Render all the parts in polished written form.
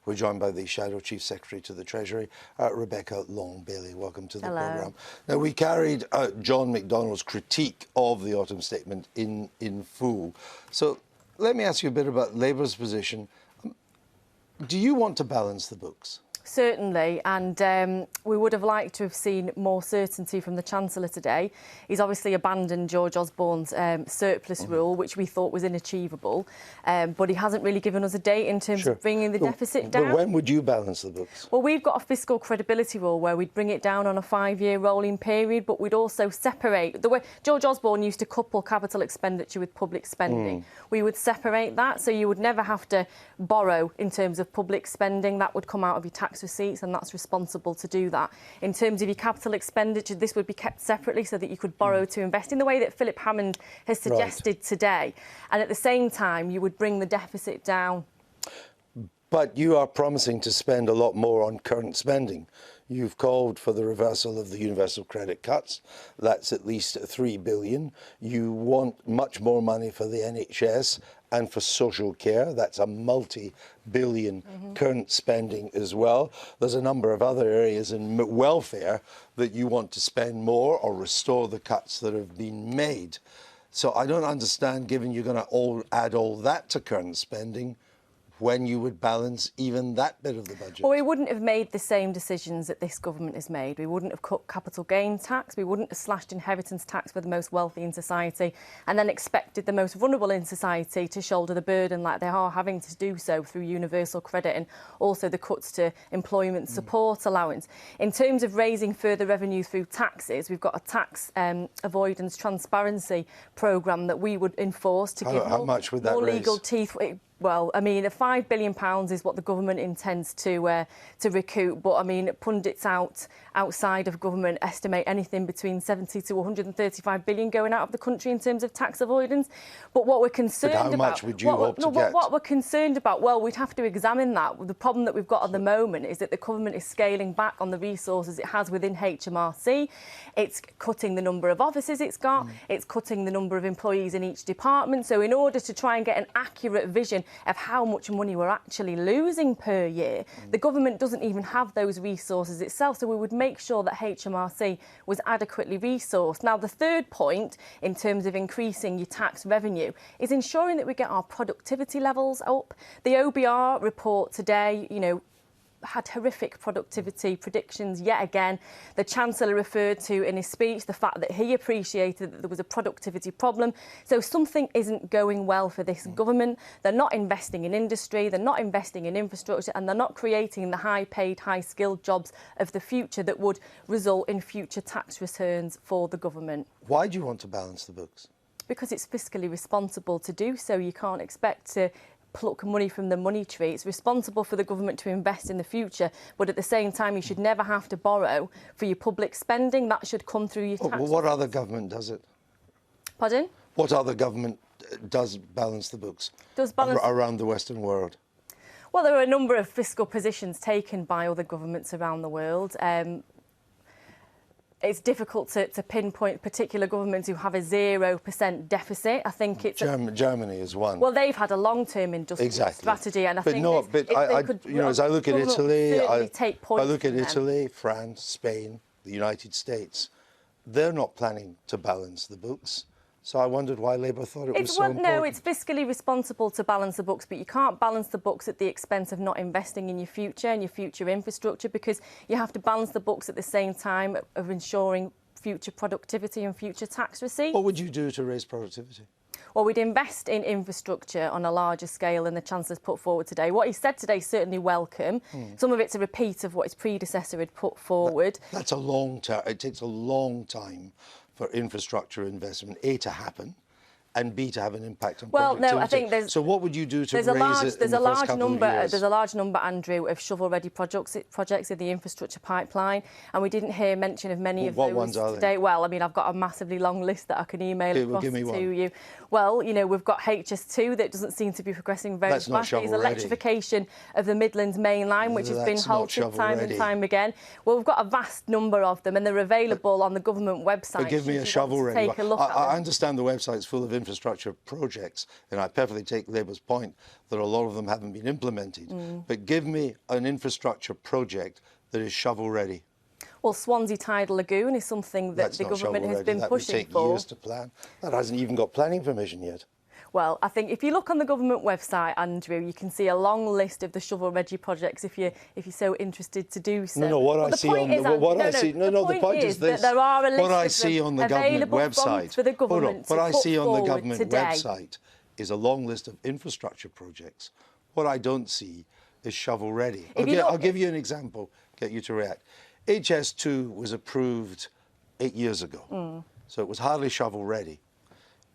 We're joined by the Shadow Chief Secretary to the Treasury, Rebecca Long-Bailey. Welcome to the programme. Now, we carried John McDonnell's critique of the autumn statement in full. So let me ask you a bit about Labour's position. Do you want to balance the books? Certainly, and we would have liked to have seen more certainty from the Chancellor today. He's obviously abandoned George Osborne's surplus rule, which we thought was inachievable, but he hasn't really given us a date in terms of bringing the deficit down. But when would you balance the books? Well, we've got a fiscal credibility rule where we'd bring it down on a 5-year rolling period, but we'd also separate. The way George Osborne used to couple capital expenditure with public spending, we would separate that, so you would never have to borrow in terms of public spending. That would come out of your tax receipts, and that's responsible to do that. In terms of your capital expenditure, this would be kept separately so that you could borrow to invest in the way that Philip Hammond has suggested today. And at the same time, you would bring the deficit down. But you are promising to spend a lot more on current spending. You've called for the reversal of the universal credit cuts. That's at least $3 billion. You want much more money for the NHS and for social care. That's a multi-billion current spending as well. There's a number of other areas in welfare that you want to spend more or restore the cuts that have been made. So I don't understand, given you're going to add all that to current spending, when you would balance even that bit of the budget. Well, we wouldn't have made the same decisions that this government has made. We wouldn't have cut capital gain tax, we wouldn't have slashed inheritance tax for the most wealthy in society, and then expected the most vulnerable in society to shoulder the burden like they are having to do so through universal credit and also the cuts to employment support allowance. In terms of raising further revenue through taxes, we've got a tax avoidance transparency programme that we would enforce to give how much would that more raise? Legal teeth. Well, I mean, £5 billion is what the government intends to recoup. But, I mean, pundits outside of government estimate anything between 70 to 135 billion going out of the country in terms of tax avoidance. But what we're concerned about... But how much would you hope to get? What we're concerned about, well, we'd have to examine that. The problem that we've got at the moment is that the government is scaling back on the resources it has within HMRC. It's cutting the number of offices it's got. It's cutting the number of employees in each department. So in order to try and get an accurate vision of how much money we're actually losing per year, the government doesn't even have those resources itself, so we would make sure that HMRC was adequately resourced. Now, the third point in terms of increasing your tax revenue is ensuring that we get our productivity levels up. The OBR report today, you know, had horrific productivity predictions yet again. The Chancellor referred to in his speech the fact that he appreciated that there was a productivity problem. So something isn't going well for this government. They're not investing in industry, they're not investing in infrastructure, and they're not creating the high-paid, high-skilled jobs of the future that would result in future tax returns for the government. Why do you want to balance the books? Because it's fiscally responsible to do so. You can't expect to pluck money from the money tree. It's responsible for the government to invest in the future, but at the same time you should never have to borrow for your public spending. That should come through your tax. Well, what other government does it? Pardon? What other government does balance the books around the Western world? Well, there are a number of fiscal positions taken by other governments around the world. It's difficult to pinpoint particular governments who have a 0% deficit. I think it's Germany is one. Well, they've had a long-term industrial strategy, and I think as I look at Italy, I look at Italy, France, Spain, the United States. They're not planning to balance the books. So I wondered why Labour thought it was so important. No, it's fiscally responsible to balance the books, but you can't balance the books at the expense of not investing in your future and your future infrastructure, because you have to balance the books at the same time of ensuring future productivity and future tax receipts. What would you do to raise productivity? Well, we'd invest in infrastructure on a larger scale than the Chancellor's put forward today. What he said today is certainly welcome. Some of it's a repeat of what his predecessor had put forward. That's a long term. It takes a long time for infrastructure investment, A, to happen, and B, to have an impact on productivity. Well, no, I think there's... So what would you do to raise it in There's the a first couple of years? There's a large number, Andrew, of shovel-ready projects in the infrastructure pipeline, and we didn't hear mention of many of those today. What ones are they? Well, I mean, I've got a massively long list that I can email across to you. Well, you know, we've got HS2 that doesn't seem to be progressing very fast. It's electrification of the Midlands main line, which has been halted time and time again. Well, we've got a vast number of them, and they're available on the government website. But give me a shovel-ready one. Take a look at them. I understand the website's full of infrastructure projects, and I perfectly take Labour's point that a lot of them haven't been implemented, but give me an infrastructure project that is shovel-ready. Well, Swansea Tidal Lagoon is something that the government has been pushing that would take for. years to plan. That hasn't even got planning permission yet. Well, I think if you look on the government website, Andrew, you can see a long list of the shovel-ready projects if you're so interested to do so. No, what I see on the point is this. That there are a list what I see on the government website for the government what I see on the today. government website is a long list of infrastructure projects. What I don't see is shovel-ready. I'll give you an example, get you to react. HS2 was approved 8 years ago, so it was hardly shovel-ready.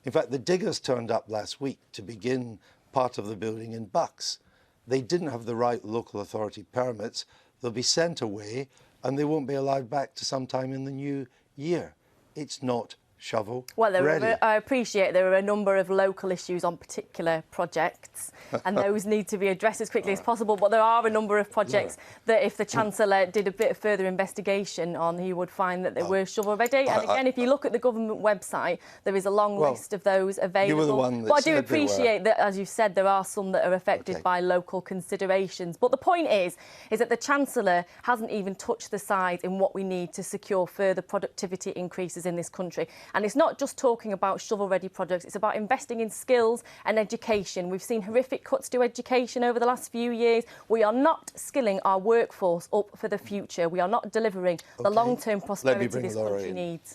In fact, the diggers turned up last week to begin part of the building in Bucks. They didn't have the right local authority permits. They'll be sent away and they won't be allowed back to sometime in the new year. It's not shovel-ready. Well, I appreciate there are a number of local issues on particular projects and those need to be addressed as quickly as possible, but there are a number of projects that if the Chancellor did a bit of further investigation on, he would find that they were shovel-ready. And again, if you look at the government website, there is a long list of those available. You were the one that but I do appreciate that, as you said, there are some that are affected by local considerations. But the point is that the Chancellor hasn't even touched the sides in what we need to secure further productivity increases in this country. And it's not just talking about shovel-ready projects, it's about investing in skills and education. We've seen horrific cuts to education over the last few years. We are not skilling our workforce up for the future. We are not delivering the long-term prosperity this country needs.